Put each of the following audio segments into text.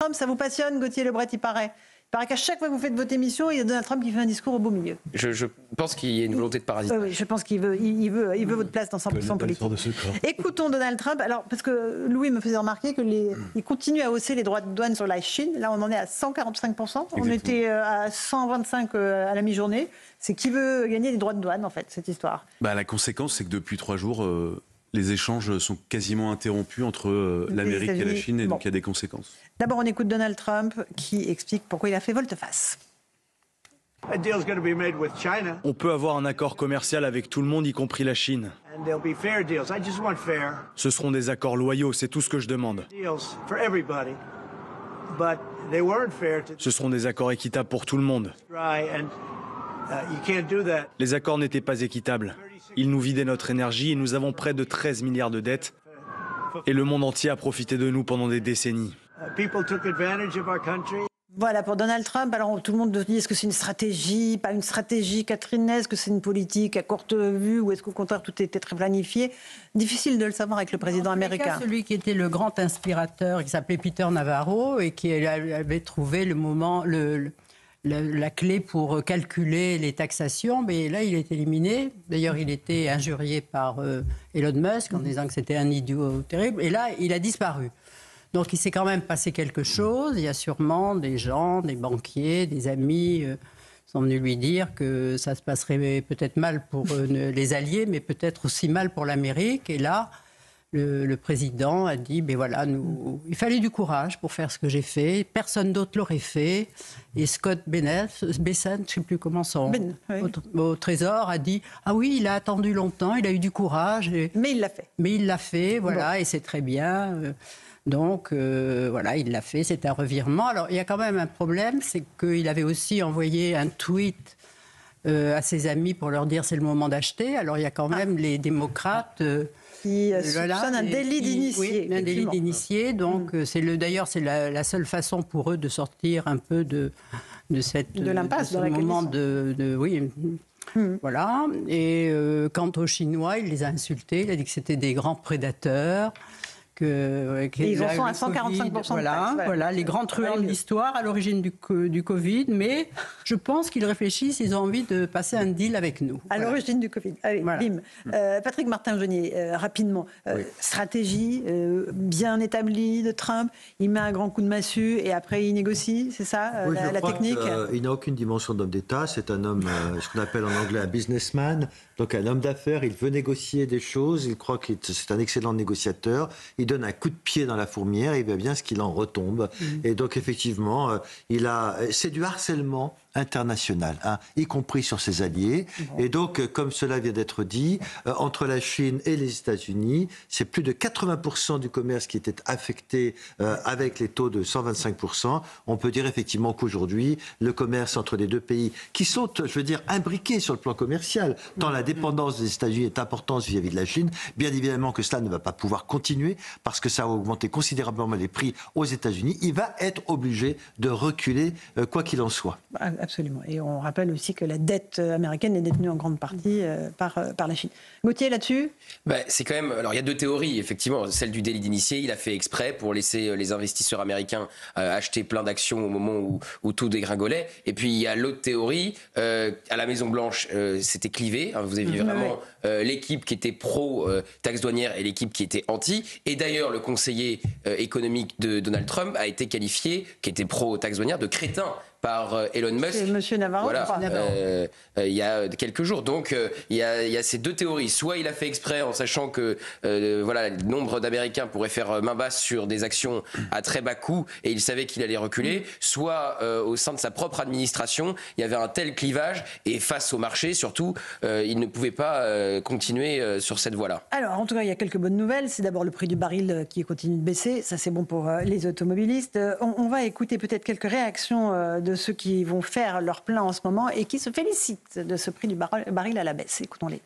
Trump, ça vous passionne, Gauthier Lebret, il paraît. Il paraît qu'à chaque fois que vous faites votre émission, il y a Donald Trump qui fait un discours au beau milieu. Je pense qu'il y a une volonté de parasitage. Oui, je pense qu'il veut votre place dans 100% politique. Écoutons Donald Trump. Alors, parce que Louis me faisait remarquer il continue à hausser les droits de douane sur la Chine. Là, on en est à 145%. Exactement. On était à 125 à la mi-journée. C'est qui veut gagner des droits de douane, en fait, cette histoire. La conséquence, c'est que depuis 3 jours... les échanges sont quasiment interrompus entre l'Amérique et la Chine, et donc il y a des conséquences. D'abord, on écoute Donald Trump qui explique pourquoi il a fait volte-face. On peut avoir un accord commercial avec tout le monde, y compris la Chine. Ce seront des accords loyaux, c'est tout ce que je demande. Ce seront des accords équitables pour tout le monde. Les accords n'étaient pas équitables. Ils nous vidaient notre énergie et nous avons près de 13 milliards de dettes. Et le monde entier a profité de nous pendant des décennies. Voilà pour Donald Trump. Alors tout le monde dit, est-ce que c'est une stratégie, pas une stratégie, Catherine, est-ce que c'est une politique à courte vue ou est-ce qu'au contraire tout était très planifié? Difficile de le savoir avec le président américain. Celui qui était le grand inspirateur, qui s'appelait Peter Navarro et qui avait trouvé la clé pour calculer les taxations, mais là, il est éliminé. D'ailleurs, il était injurié par Elon Musk en disant que c'était un idiot terrible. Et là, il a disparu. Donc, il s'est quand même passé quelque chose. Il y a sûrement des gens, des banquiers, des amis sont venus lui dire que ça se passerait peut-être mal pour les Alliés, mais peut-être aussi mal pour l'Amérique. Et là, le président a dit, il fallait du courage pour faire ce que j'ai fait. Personne d'autre l'aurait fait. Et Scott Bessent, je ne sais plus comment au Trésor, a dit, ah oui, il a attendu longtemps, il a eu du courage. Mais il l'a fait. Mais il l'a fait, voilà, et c'est très bien. Donc, il l'a fait, c'est un revirement. Alors, il y a quand même un problème, c'est qu'il avait aussi envoyé un tweet à ses amis pour leur dire c'est le moment d'acheter. Alors, il y a quand même les démocrates... qui soupçonnent un délit d'initié. Oui, un délit d'initié. Donc, d'ailleurs, c'est la seule façon pour eux de sortir un peu de l'impasse dans laquelle moment Voilà. Et quant aux Chinois, il les a insultés. Il a dit que c'était des grands prédateurs. Et ils en sont à 145%. Voilà, les grands truands de l'histoire à l'origine du Covid. Mais je pense qu'ils réfléchissent, ils ont envie de passer un deal avec nous. À l'origine du Covid. Allez, bim. Patrick Martin-Jeannier, rapidement. Stratégie bien établie de Trump. Il met un grand coup de massue et après il négocie, c'est ça la technique? Il n'a aucune dimension d'homme d'État. C'est un homme, ce qu'on appelle en anglais un businessman. Donc un homme d'affaires, il veut négocier des choses. Il croit que c'est un excellent négociateur. Il donne un coup de pied dans la fourmière et il veut bien ce qu'il en retombe. Et donc effectivement, c'est du harcèlement international, y compris sur ses alliés. Et donc, comme cela vient d'être dit, entre la Chine et les États-Unis, c'est plus de 80% du commerce qui était affecté avec les taux de 125%. On peut dire effectivement qu'aujourd'hui, le commerce entre les deux pays, qui sont, je veux dire, imbriqués sur le plan commercial, tant la dépendance des États-Unis est importante vis-à-vis de la Chine, bien évidemment que cela ne va pas pouvoir continuer, parce que ça a augmenté considérablement les prix aux États-Unis. Il va être obligé de reculer, quoi qu'il en soit. Absolument. Et on rappelle aussi que la dette américaine est détenue en grande partie par la Chine. Gauthier, là-dessus? C'est quand même... Alors, il y a deux théories, effectivement. Celle du délit d'initié, il a fait exprès pour laisser les investisseurs américains acheter plein d'actions au moment où tout dégringolait. Et puis, il y a l'autre théorie. À la Maison-Blanche, c'était clivé. Vous aviez vraiment l'équipe qui était pro-taxe douanière et l'équipe qui était anti. Et d'ailleurs, le conseiller économique de Donald Trump a été qualifié, qui était pro-taxe douanière, de crétin par Elon Musk. C'est M. Navarro. Il y a quelques jours. Donc, il y a ces deux théories. Soit il a fait exprès en sachant que le nombre d'Américains pourraient faire main basse sur des actions à très bas coût et il savait qu'il allait reculer. Soit au sein de sa propre administration, il y avait un tel clivage et face au marché, surtout, il ne pouvait pas continuer sur cette voie-là. Alors, en tout cas, il y a quelques bonnes nouvelles. C'est d'abord le prix du baril qui continue de baisser. Ça, c'est bon pour les automobilistes. On va écouter peut-être quelques réactions de ceux qui vont faire leur plein en ce moment et qui se félicitent de ce prix du baril à la baisse. Écoutons-les.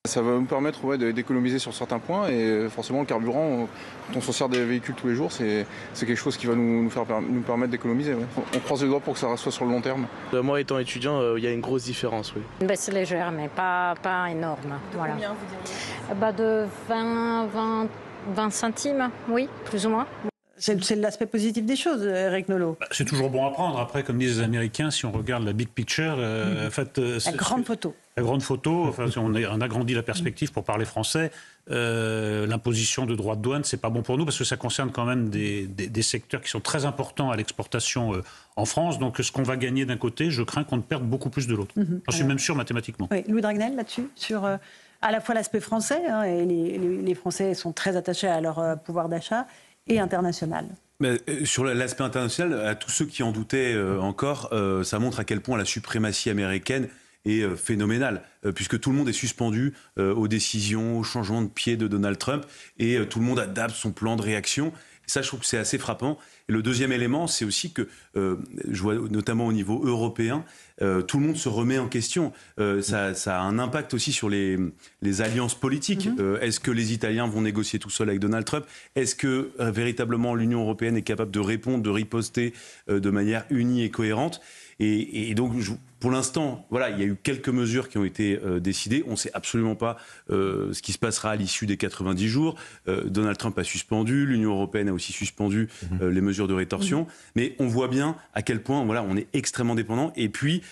Ça va nous permettre d'économiser sur certains points et forcément le carburant, quand on s'en sert des véhicules tous les jours, c'est quelque chose qui va nous permettre d'économiser. Ouais. On croise les doigts pour que ça soit sur le long terme. Moi étant étudiant, il y a une grosse différence. Oui. Une baisse légère mais pas énorme. Voilà. Combien vous diriez? De 20 centimes, oui, plus ou moins. C'est l'aspect positif des choses, Eric Nolot. C'est toujours bon à prendre. Après, comme disent les Américains, si on regarde la big picture, en fait, la grande photo. La grande photo, enfin, si on agrandit la perspective pour parler français, l'imposition de droits de douane, c'est pas bon pour nous parce que ça concerne quand même des secteurs qui sont très importants à l'exportation en France. Donc ce qu'on va gagner d'un côté, je crains qu'on ne perde beaucoup plus de l'autre. J'en suis même sûr mathématiquement. Oui, Louis Dragnel, là-dessus, sur à la fois l'aspect français, et les Français sont très attachés à leur pouvoir d'achat, et international. Mais sur l'aspect international, à tous ceux qui en doutaient encore, ça montre à quel point la suprématie américaine est phénoménale, puisque tout le monde est suspendu aux décisions, au changement de pied de Donald Trump, et tout le monde adapte son plan de réaction. Et ça, je trouve que c'est assez frappant. Et le deuxième élément, c'est aussi que, je vois notamment au niveau européen, tout le monde se remet en question. Ça a un impact aussi sur les alliances politiques. Est-ce que les Italiens vont négocier tout seuls avec Donald Trump? Est-ce que véritablement l'Union européenne est capable de répondre, de riposter de manière unie et cohérente? Et donc, pour l'instant, voilà, il y a eu quelques mesures qui ont été décidées. On ne sait absolument pas ce qui se passera à l'issue des 90 jours. Donald Trump a suspendu, l'Union européenne a aussi suspendu les mesures de rétorsion. Mais on voit bien à quel point, voilà, on est extrêmement dépendant. Et puis,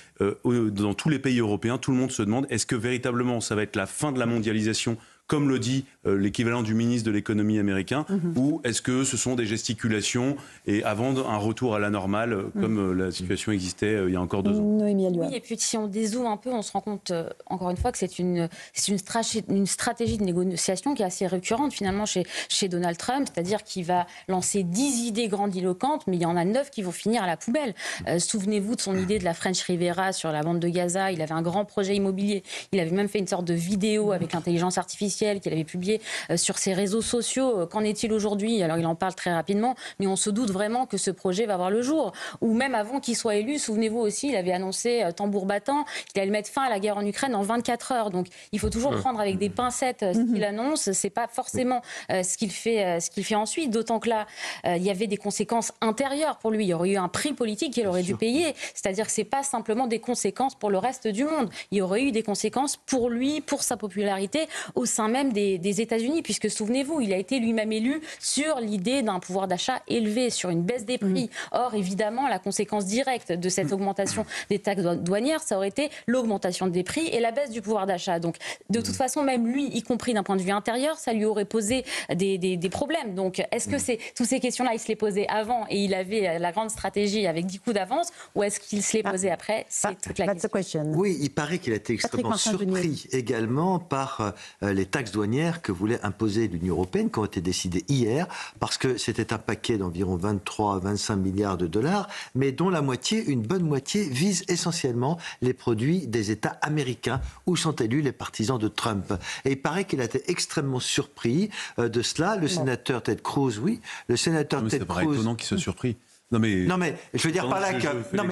dans tous les pays européens, tout le monde se demande est-ce que véritablement ça va être la fin de la mondialisation, comme le dit l'équivalent du ministre de l'économie américain, ou est-ce que ce sont des gesticulations et avant un retour à la normale, comme la situation existait il y a encore 2 ans? Oui, et puis si on dézoome un peu, on se rend compte, encore une fois, que c'est une stratégie de négociation qui est assez récurrente finalement chez Donald Trump, c'est-à-dire qu'il va lancer 10 idées grandiloquentes, mais il y en a 9 qui vont finir à la poubelle. Souvenez-vous de son idée de la French Riviera sur la bande de Gaza, il avait un grand projet immobilier, il avait même fait une sorte de vidéo avec l'intelligence artificielle qu'il avait publié sur ses réseaux sociaux. Qu'en est-il aujourd'hui? Alors il en parle très rapidement, mais on se doute vraiment que ce projet va voir le jour. Ou même avant qu'il soit élu, souvenez-vous aussi, il avait annoncé tambour battant qu'il allait mettre fin à la guerre en Ukraine en 24 heures. Donc il faut toujours prendre avec des pincettes ce qu'il annonce. C'est pas forcément ce qu'il fait ensuite. D'autant que là, il y avait des conséquences intérieures pour lui. Il y aurait eu un prix politique qu'il aurait dû payer. C'est-à-dire que c'est pas simplement des conséquences pour le reste du monde. Il y aurait eu des conséquences pour lui, pour sa popularité au sein même des États-Unis, puisque souvenez-vous, il a été lui-même élu sur l'idée d'un pouvoir d'achat élevé, sur une baisse des prix. Or, évidemment, la conséquence directe de cette augmentation des taxes douanières, ça aurait été l'augmentation des prix et la baisse du pouvoir d'achat. Donc, de toute façon, même lui, y compris d'un point de vue intérieur, ça lui aurait posé des problèmes. Donc, est-ce que toutes ces questions-là, il se les posait avant et il avait la grande stratégie avec 10 coups d'avance, ou est-ce qu'il se les posait après? C'est toute la question. Oui, il paraît qu'il a été extrêmement surpris également par les taxes douanières que voulait imposer l'Union européenne, qui ont été décidées hier, parce que c'était un paquet d'environ 23 à 25 milliards de dollars, mais dont la moitié, une bonne moitié, vise essentiellement les produits des États américains, où sont élus les partisans de Trump. Et il paraît qu'il a été extrêmement surpris de cela. Le sénateur Ted Cruz, le sénateur Ted Cruz... C'est pas étonnant qu'il soit surpris. Non mais je veux dire par là que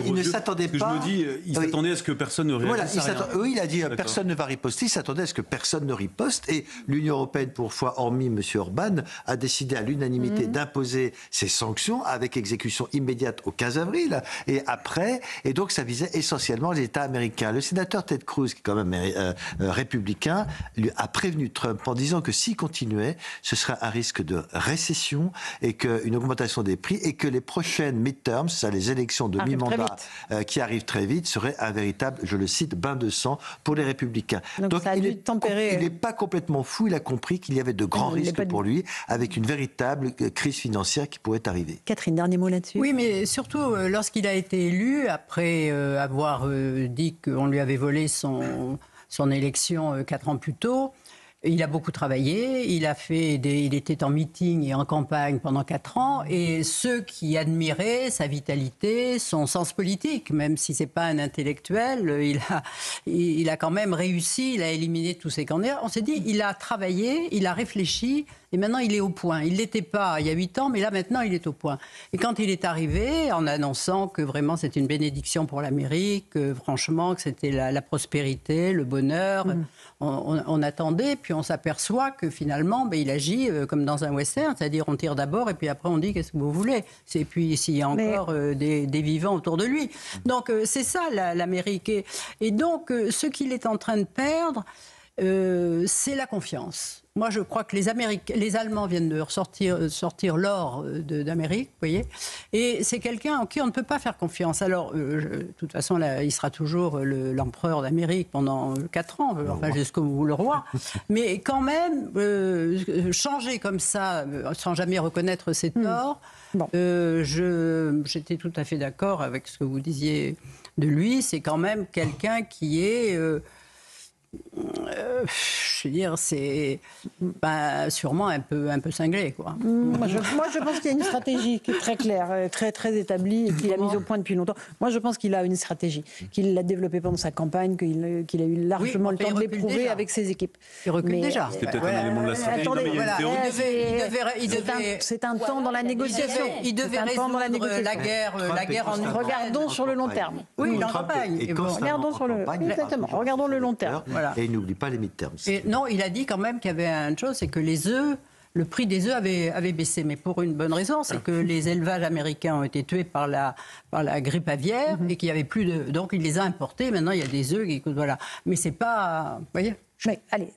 il ne s'attendait pas. Je me dis, il s'attendait à ce que personne ne réagisse. Oui, il a dit personne ne va riposter. Il s'attendait à ce que personne ne riposte. Et l'Union européenne, pour fois, hormis M. Orban, a décidé à l'unanimité d'imposer ces sanctions avec exécution immédiate au 15 avril. Et après, et donc ça visait essentiellement les États américains. Le sénateur Ted Cruz, qui est quand même républicain, lui a prévenu Trump en disant que s'il continuait, ce serait un risque de récession et qu'une augmentation des prix et que les prochaines midterms, les élections de mi-mandat qui arrivent très vite, seraient un véritable, je le cite, bain de sang pour les républicains. Donc ça a dû tempérer. Il n'est pas complètement fou, il a compris qu'il y avait de grands risques pour lui, avec une véritable crise financière qui pourrait arriver. Catherine, dernier mot là-dessus. Oui, mais surtout, lorsqu'il a été élu, après avoir dit qu'on lui avait volé son élection 4 ans plus tôt, il a beaucoup travaillé, il était en meeting et en campagne pendant 4 ans, et ceux qui admiraient sa vitalité, son sens politique, même si c'est pas un intellectuel, il a quand même réussi, il a éliminé tous ses candidats. On s'est dit, il a travaillé, il a réfléchi, et maintenant il est au point. Il l'était pas il y a 8 ans, mais là maintenant il est au point. Et quand il est arrivé, en annonçant que vraiment c'était une bénédiction pour l'Amérique, franchement que c'était la prospérité, le bonheur, on attendait, puis on s'aperçoit que finalement il agit comme dans un western, c'est-à-dire on tire d'abord et puis après on dit qu'est-ce que vous voulez. Et puis s'il y a encore des vivants autour de lui. Donc c'est ça l'Amérique. Et donc ce qu'il est en train de perdre, c'est la confiance. Moi, je crois que les Allemands viennent de sortir l'or d'Amérique, vous voyez, et c'est quelqu'un en qui on ne peut pas faire confiance. Alors, de toute façon, là, il sera toujours l'empereur d'Amérique pendant 4 ans, enfin jusqu'au le roi. Mais quand même, changer comme ça, sans jamais reconnaître ses torts, j'étais tout à fait d'accord avec ce que vous disiez de lui. C'est quand même quelqu'un qui est... je veux dire, c'est sûrement un peu cinglé, quoi. Moi, je pense qu'il y a une stratégie qui est très claire, très, très établie, et qu'il a mise au point depuis longtemps. Moi, je pense qu'il a une stratégie, qu'il l'a développée pendant sa campagne, qu'il a eu largement le temps de l'éprouver avec ses équipes. Il recule déjà. C'était peut-être un élément de la stratégie. C'est un temps dans la négociation. Il devait résoudre la guerre en Ukraine. Regardons sur le long terme. Oui, la campagne. Regardons sur le... Exactement. Regardons le long terme. Voilà. Et il n'oublie pas les midterms. Non, il a dit quand même qu'il y avait une chose, c'est que les œufs, le prix des œufs avait baissé, mais pour une bonne raison, c'est que les élevages américains ont été tués par la grippe aviaire et qu'il y avait plus de... Donc il les a importés, maintenant il y a des œufs qui... Voilà. Mais c'est pas... Vous voyez ? Mais allez,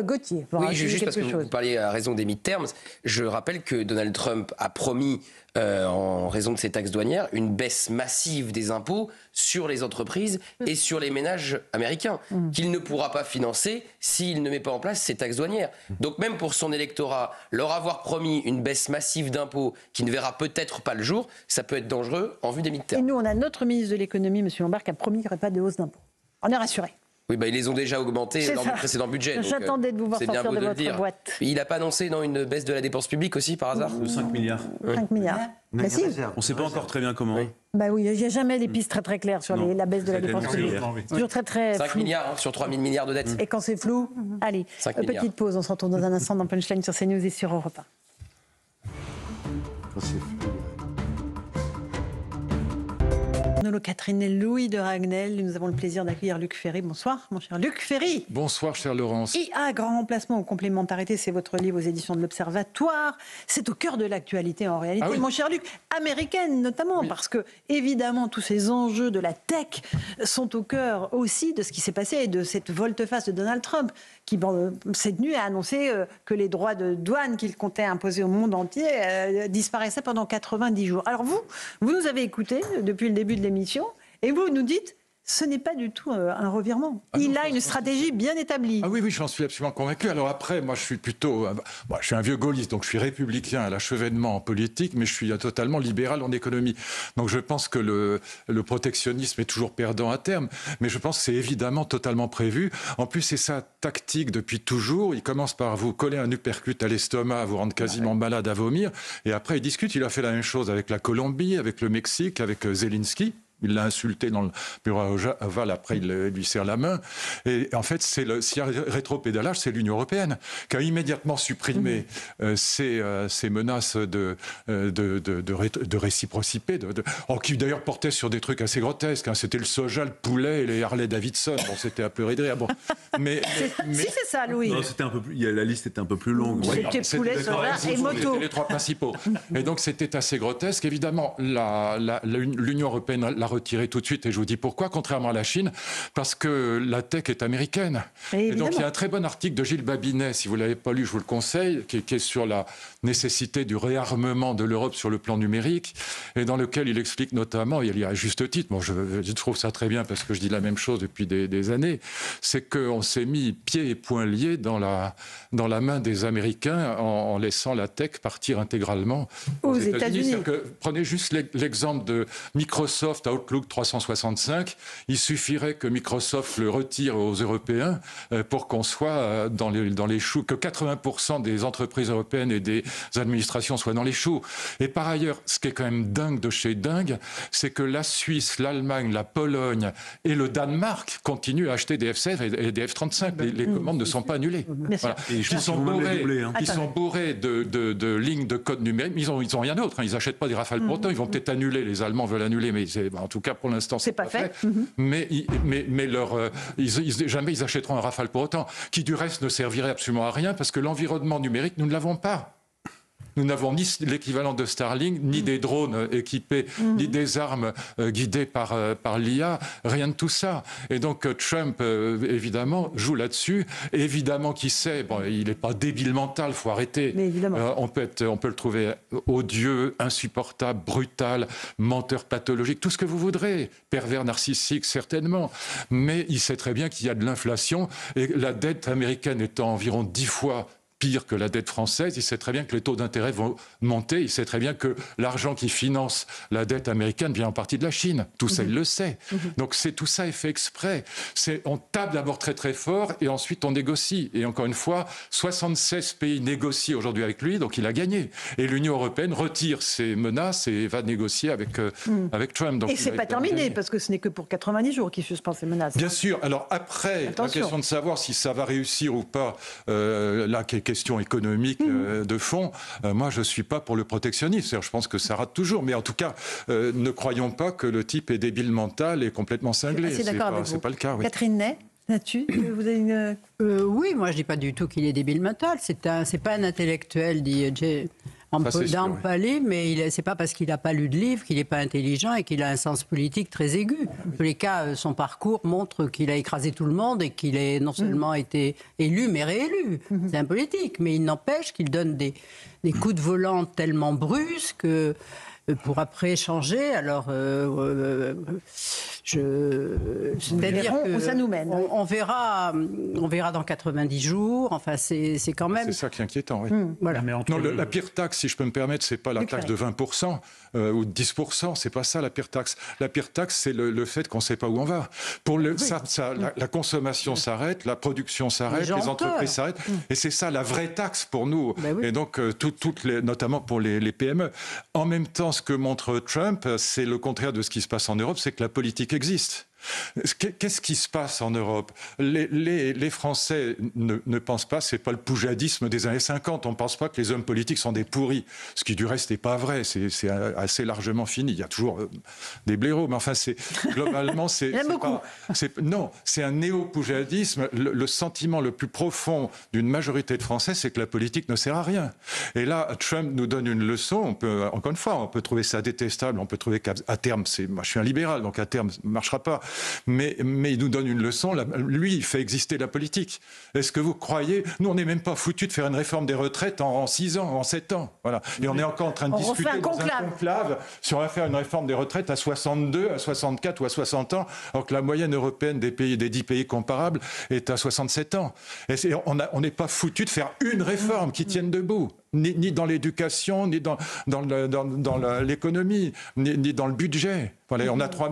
Gauthier. Oui, juste parce que vous parliez à raison des midterms, je rappelle que Donald Trump a promis, en raison de ses taxes douanières, une baisse massive des impôts sur les entreprises et sur les ménages américains, qu'il ne pourra pas financer s'il ne met pas en place ces taxes douanières. Donc même pour son électorat, leur avoir promis une baisse massive d'impôts qui ne verra peut-être pas le jour, ça peut être dangereux en vue des midterms. Et nous, on a notre ministre de l'économie, M. Lombard, qui a promis qu'il n'y aurait pas de hausse d'impôts. On est rassurés. Oui, ils les ont déjà augmentés lors du précédent budget. J'attendais de vous voir sortir de votre boîte. Il n'a pas annoncé une baisse de la dépense publique aussi, par hasard De 5 milliards. 5 milliards. Mais si. On ne sait pas encore très bien comment. Oui. Oui, il n'y a jamais des pistes très claires sur la baisse de la dépense publique. Toujours très 5 flou. milliards sur 3 000 milliards de dettes. Et quand c'est flou, allez, petite pause. On se retrouve dans un instant dans Punchline sur CNews et sur Europe 1. Catherine et Louis de Ragnel. Nous avons le plaisir d'accueillir Luc Ferry. Bonsoir, mon cher Luc Ferry. Bonsoir, chère Laurence. IA, grand remplacement aux complémentarités, c'est votre livre aux éditions de l'Observatoire. C'est au cœur de l'actualité en réalité. Mon cher Luc, américaine notamment, parce que évidemment tous ces enjeux de la tech sont au cœur aussi de ce qui s'est passé et de cette volte-face de Donald Trump, qui cette nuit a annoncé que les droits de douane qu'il comptait imposer au monde entier disparaissaient pendant 90 jours. Alors vous nous avez écoutés depuis le début de l'émission et vous nous dites ce n'est pas du tout un revirement. Il a une stratégie bien établie. Ah oui, j'en suis absolument convaincu. Alors après, moi, je suis plutôt... je suis un vieux gaulliste, donc je suis républicain à l'achevènement en politique, mais je suis totalement libéral en économie. Donc je pense que le protectionnisme est toujours perdant à terme, mais je pense que c'est évidemment totalement prévu. En plus, c'est sa tactique depuis toujours. Il commence par vous coller un uppercut à l'estomac, vous rendre quasiment malade à vomir, et après, il discute. Il a fait la même chose avec la Colombie, avec le Mexique, avec Zelensky. Il l'a insulté dans le bureau Oval, après il lui serre la main. Et en fait, s'il y a rétropédalage, c'est l'Union européenne qui a immédiatement supprimé ces menaces de réciprocité, qui d'ailleurs portaient sur des trucs assez grotesques. C'était le soja, le poulet et les Harley Davidson. Bon, c'était à pleurer de rire. Bon. Si c'est ça, Louis. Non, la liste était un peu plus longue. C'était poulet, soja et moto. C'était les 3 principaux. Et donc, c'était assez grotesque. Évidemment, l'Union européenne l'a retiré tout de suite, et je vous dis pourquoi, contrairement à la Chine, parce que la tech est américaine. Et donc il y a un très bon article de Gilles Babinet, si vous ne l'avez pas lu, je vous le conseille, qui est sur la nécessité du réarmement de l'Europe sur le plan numérique, et dans lequel il explique notamment, il y a à juste titre, je trouve ça très bien parce que je dis la même chose depuis des années, c'est qu'on s'est mis pieds et poings liés dans la main des Américains en laissant la tech partir intégralement aux États-Unis. Prenez juste l'exemple de Microsoft Outlook 365, il suffirait que Microsoft le retire aux Européens pour qu'on soit dans les choux, que 80% des entreprises européennes et des administrations soient dans les choux. Et par ailleurs, ce qui est quand même dingue de chez dingue, c'est que la Suisse, l'Allemagne, la Pologne et le Danemark continuent à acheter des F-16 et des F-35. Les commandes ne sont pas annulées. Voilà. Ils sont bourrés de lignes de code numérique. Ils ont rien d'autre. Ils n'achètent pas des Rafales pour autant. Ils vont peut-être annuler. Les Allemands veulent annuler, mais en tout cas, pour l'instant, c'est pas fait. Mais jamais ils achèteront un Rafale pour autant, qui du reste ne servirait absolument à rien, parce que l'environnement numérique, nous ne l'avons pas. Nous n'avons ni l'équivalent de Starlink, ni des drones équipés, ni des armes guidées par l'IA, rien de tout ça. Et donc Trump, évidemment, joue là-dessus. Évidemment qu'il sait, bon, il n'est pas débile mental, il faut arrêter. On peut le trouver odieux, insupportable, brutal, menteur pathologique, tout ce que vous voudrez, pervers narcissique certainement. Mais il sait très bien qu'il y a de l'inflation et la dette américaine étant environ 10 fois pire que la dette française, il sait très bien que les taux d'intérêt vont monter, il sait très bien que l'argent qui finance la dette américaine vient en partie de la Chine. Tout ça, il le sait. Donc tout ça est fait exprès. On tape d'abord très très fort et ensuite on négocie. Et encore une fois, 76 pays négocient aujourd'hui avec lui, donc il a gagné. Et l'Union européenne retire ses menaces et va négocier avec Trump. Donc, et c'est pas terminé, parce que ce n'est que pour 90 jours qu'il suspend ces menaces. Bien sûr. Alors après, la question de savoir si ça va réussir ou pas, là, question économique de fond, moi je ne suis pas pour le protectionnisme. Je pense que ça rate toujours. Mais en tout cas, ne croyons pas que le type est débile mental et complètement cinglé. C'est pas le cas. Oui. Catherine Ney, là-dessus, vous avez une... oui, moi je ne dis pas du tout qu'il est débile mental. C'est pas un intellectuel, dit d'Ampalé, mais c'est pas parce qu'il n'a pas lu de livre qu'il n'est pas intelligent et qu'il a un sens politique très aigu. En tous les cas, son parcours montre qu'il a écrasé tout le monde et qu'il a non seulement été élu, mais réélu. C'est un politique, mais il n'empêche qu'il donne des coups de volant tellement brusques pour après changer. Alors, c'est-à-dire où ça nous mène. On verra dans 90 jours. Enfin, c'est quand même. C'est ça qui est inquiétant. Oui. Voilà. Non, la pire taxe, si je peux me permettre, c'est pas la taxe de 20% ou de 10%. C'est pas ça la pire taxe. La pire taxe, c'est le fait qu'on ne sait pas où on va. La consommation s'arrête, la production s'arrête, les entreprises s'arrêtent, et c'est ça la vraie taxe pour nous. Et donc notamment pour les PME. En même temps, ce que montre Trump, c'est le contraire de ce qui se passe en Europe, c'est que la politique existe. Qu'est-ce qui se passe en Europe ? Les Français ne pensent pas, c'est pas le poujadisme des années 50, on ne pense pas que les hommes politiques sont des pourris, ce qui du reste n'est pas vrai, c'est assez largement fini, il y a toujours des blaireaux, mais enfin globalement c'est un néo-poujadisme. Le sentiment le plus profond d'une majorité de Français, c'est que la politique ne sert à rien. Et là, Trump nous donne une leçon, encore une fois, on peut trouver ça détestable, on peut trouver qu'à terme, moi je suis un libéral, donc à terme ça ne marchera pas. Mais il nous donne une leçon. Lui, il fait exister la politique. Est-ce que vous croyez... Nous, on n'est même pas foutus de faire une réforme des retraites en 6 ans, en 7 ans. Voilà. Et on est encore en train de discuter dans un conclave si on va faire une réforme des retraites à 62, à 64 ou à 60 ans, alors que la moyenne européenne des 10 pays comparables est à 67 ans. Et on n'est pas foutus de faire une réforme qui tienne debout. Ni dans l'éducation, ni dans l'économie, ni dans le budget. Voilà, on a 3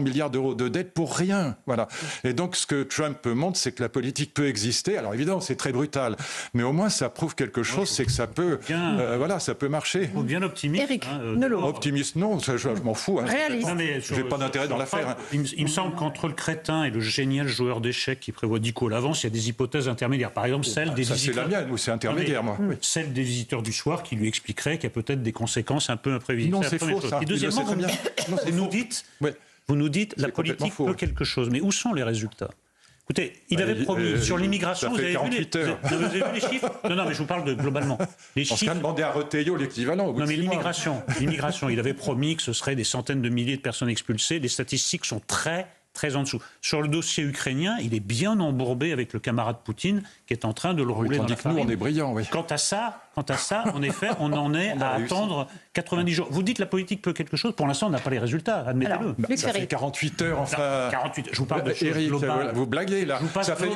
milliards d'euros de dette pour rien. Voilà. Et donc, ce que Trump montre, c'est que la politique peut exister. Alors, évidemment, c'est très brutal. Mais au moins, ça prouve quelque chose, c'est que ça peut, ça peut marcher. Bien optimiste. Éric optimiste, non, je m'en fous. Hein. Réaliste. Je n'ai pas d'intérêt dans l'affaire. Hein. Il me semble qu'entre le crétin et le génial joueur d'échecs qui prévoit 10 coups à l'avance, il y a des hypothèses intermédiaires. Par exemple, celle des visiteurs... c'est la mienne, c'est intermédiaire, moi. Celle des visiteurs du soir qui lui expliquerait qu'il y a peut-être des conséquences un peu imprévisibles. Non, c'est faux, ça. Et deuxièmement, vous nous dites la politique peut quelque chose. Mais où sont les résultats ? Écoutez, il avait promis sur l'immigration, vous avez vu les chiffres ? Non, mais je vous parle globalement. Les chiffres. On s'est demandé à Retailleau l'équivalent. Non, mais l'immigration, il avait promis que ce serait des centaines de milliers de personnes expulsées. Les statistiques sont très en dessous. Sur le dossier ukrainien, il est bien embourbé avec le camarade Poutine qui est en train de le rouler dans la farine. Nous, on est brillants, oui. Quant à ça, en effet, on en est à attendre 90 jours. Vous dites la politique peut quelque chose. Pour l'instant, on n'a pas les résultats, admettez-le. Ça fait 48 heures, enfin... 48, je vous parle de choses Éric, globales. vous blaguez, là.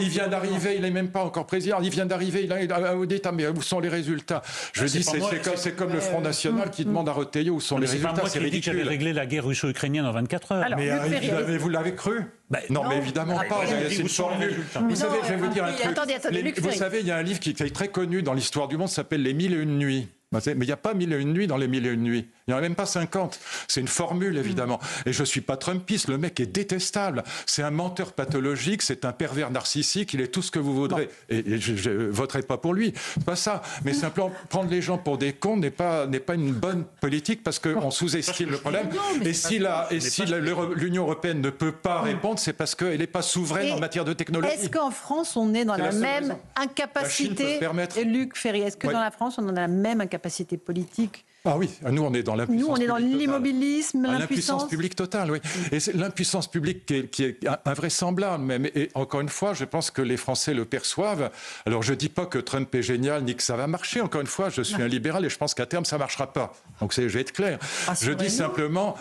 Il vient d'arriver, il n'est même pas encore président. Il vient d'arriver, vous dites, mais où sont les résultats ? Je dis, c'est comme le Front National qui demande à Retailleau où sont les résultats. C'est ridicule. J'avais réglé la guerre russo-ukrainienne en 24 heures. Mais vous l'avez cru ? Non, mais évidemment pas. C'est une formule. Vous savez, je vais vous dire un truc. Vous savez, il y a un livre qui est très connu dans l'histoire du monde, ça s'appelle Les 1001 nuits. Mais il n'y a pas 1001 nuits dans les 1001 nuits. Il n'y en a même pas 50. C'est une formule, évidemment. Et je ne suis pas trumpiste. Le mec est détestable. C'est un menteur pathologique. C'est un pervers narcissique. Il est tout ce que vous voudrez. Et je ne voterai pas pour lui. C'est pas ça. Mais simplement, prendre les gens pour des cons n'est pas une bonne politique parce qu'on sous-estime le problème. Et si l'Union européenne ne peut pas répondre, c'est parce qu'elle n'est pas souveraine en matière de technologie. Est-ce qu'en France, on est dans la même incapacité, Luc Ferry, est-ce que dans la France, on a la même incapacité politique? Ah oui, nous on est dans l'impuissance. Nous on est dans l'immobilisme, l'impuissance publique totale, oui. Et c'est l'impuissance publique qui est invraisemblable même. Et encore une fois, je pense que les Français le perçoivent. Alors je dis pas que Trump est génial ni que ça va marcher. Encore une fois, je suis un libéral et je pense qu'à terme ça marchera pas. Donc je vais être clair. Je dis simplement,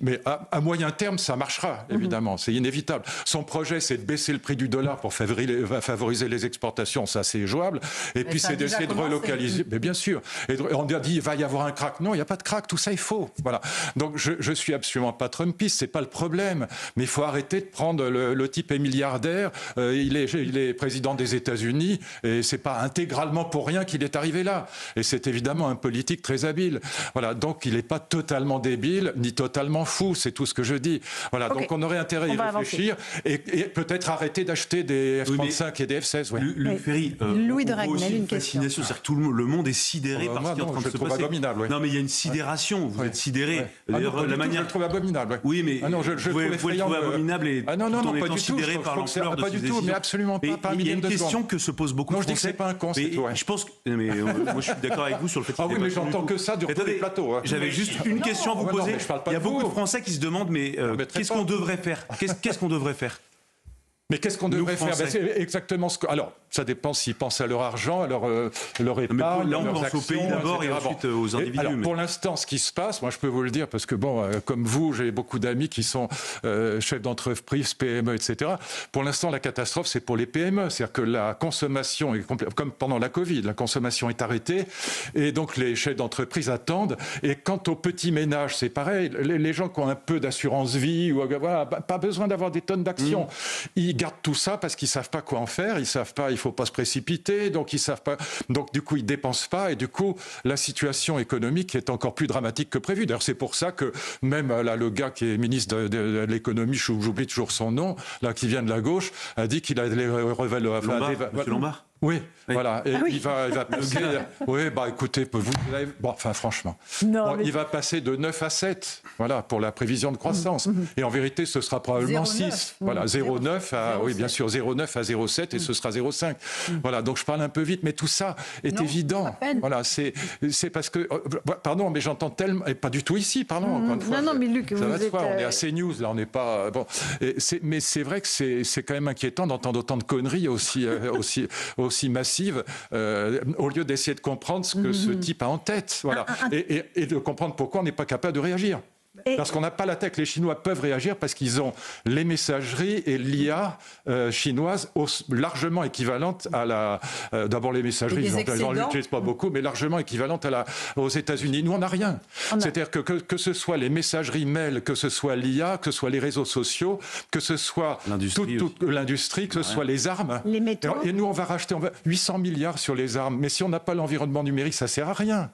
mais à moyen terme ça marchera évidemment, c'est inévitable. Son projet c'est de baisser le prix du dollar pour favoriser les exportations, ça c'est jouable. Et puis c'est d'essayer de relocaliser. Mais bien sûr. Et on a dit il va y avoir un crack. Non, il n'y a pas de crack, tout ça est faux. Voilà. Donc je suis absolument pas trumpiste, c'est pas le problème. Mais il faut arrêter de prendre le type est milliardaire, il est président des États-Unis et c'est pas intégralement pour rien qu'il est arrivé là. Et c'est évidemment un politique très habile. Voilà. Donc il n'est pas totalement débile ni totalement fou, c'est tout ce que je dis. Voilà. Okay. Donc on aurait intérêt à y réfléchir et peut-être arrêter d'acheter des F-35 et des F-16. Ouais. Luc Ferry, Louis de Ragnel, une question. C'est-à-dire que tout le monde est sidéré par ce qui est en train de se passer. Ouais. Non, mais il y a une sidération. Vous êtes sidéré. D'ailleurs, la manière. Je le trouve abominable. Ouais. Oui, mais vous pouvez le trouver abominable et tout en étant sidéré par l'ampleur de pas du tout, mais absolument pas. Il y a une question que se pose beaucoup de Français. Non, je dis que c'est pas un con, c'est tout. Je pense que. Mais moi, je suis d'accord avec vous sur le fait. Ah oui, mais j'entends que ça sur tous les plateaux. J'avais juste une question à vous poser. Il y a beaucoup de Français qui se demandent, mais qu'est-ce qu'on devrait faire ? Qu'est-ce qu'on devrait faire ? Mais qu'est-ce qu'on devrait faire ? C'est exactement ce que. Alors, ça dépend s'ils pensent à leur argent, à leur épargne. Là, on pense aux pays d'abord et ensuite aux individus. Alors, pour l'instant, ce qui se passe, moi, je peux vous le dire, parce que, comme vous, j'ai beaucoup d'amis qui sont chefs d'entreprise, PME, etc. Pour l'instant, la catastrophe, c'est pour les PME. C'est-à-dire que la consommation, comme pendant la Covid, la consommation est arrêtée. Et donc, les chefs d'entreprise attendent. Et quant aux petits ménages, c'est pareil. Les gens qui ont un peu d'assurance vie, voilà, pas besoin d'avoir des tonnes d'actions. Ils gardent tout ça parce qu'ils savent pas quoi en faire, ils savent pas, il faut pas se précipiter, donc ils savent pas, donc du coup ils dépensent pas et du coup la situation économique est encore plus dramatique que prévu. D'ailleurs c'est pour ça que même là le gars qui est ministre de l'économie, j'oublie toujours son nom, là qui vient de la gauche, a dit qu'il allait Monsieur Lombard. Oui, voilà. Et il va passer. Oui, écoutez, franchement. Il va passer de 9 à 7, voilà, pour la prévision de croissance. Et en vérité, ce sera probablement 6. Voilà, 0,9 à, oui, bien sûr, 0,9 à 0,7 et ce sera 0,5. Voilà, donc je parle un peu vite, mais tout ça est évident. Voilà, c'est parce que, pardon, mais j'entends tellement, et pas du tout ici, pardon, encore une fois. Non, mais Luc, vous êtes... On est à CNews, là, on n'est pas... mais c'est vrai que c'est quand même inquiétant d'entendre autant de conneries aussi massive, au lieu d'essayer de comprendre ce que ce type a en tête, voilà, et de comprendre pourquoi on n'est pas capable de réagir. Parce qu'on n'a pas la tech. Les Chinois peuvent réagir parce qu'ils ont les messageries et l'IA chinoise largement équivalentes à d'abord les messageries, ils n'utilisent pas beaucoup, mais largement équivalentes aux États-Unis. Nous, on n'a rien. C'est-à-dire que ce soit les messageries mail, que ce soit l'IA, que ce soit les réseaux sociaux, que ce soit toute l'industrie, que ce soit les armes. Les métaux. Et nous, on va racheter 800 milliards sur les armes. Mais si on n'a pas l'environnement numérique, ça ne sert à rien.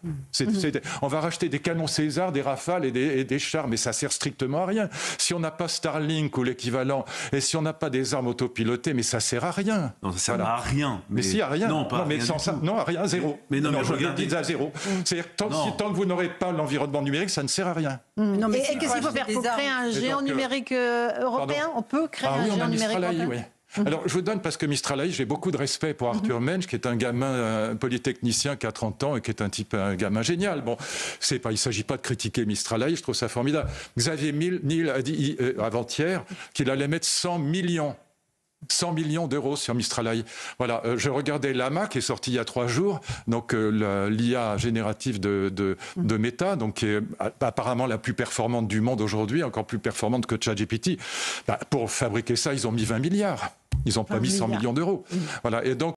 On va racheter des canons César, des Rafales et des chars, mais ça sert strictement à rien. Si on n'a pas Starlink ou l'équivalent, et si on n'a pas des armes autopilotées, mais ça sert à rien. Non, ça sert à rien. Mais si, à rien. Non, pas mais sans ça, non, à rien, zéro. Mais je dis à zéro. C'est-à-dire tant que vous n'aurez pas l'environnement numérique, ça ne sert à rien. Non, mais qu'est-ce qu'il faut faire pour créer un géant numérique européen ? On peut créer un géant numérique européen ? Alors, je vous donne, parce que Mistral AI, j'ai beaucoup de respect pour Arthur Mensch, qui est un gamin un polytechnicien qui a 30 ans et qui est un gamin génial. Bon, il ne s'agit pas de critiquer Mistral AI, je trouve ça formidable. Xavier Niel a dit avant-hier qu'il allait mettre 100 millions d'euros sur Mistral AI. Voilà, je regardais Llama qui est sorti il y a 3 jours, donc l'IA générative de Meta, donc qui est apparemment la plus performante du monde aujourd'hui, encore plus performante que ChatGPT. Pour fabriquer ça, ils ont mis 20 milliards. Ils n'ont pas mis 100 millions d'euros. Voilà, et donc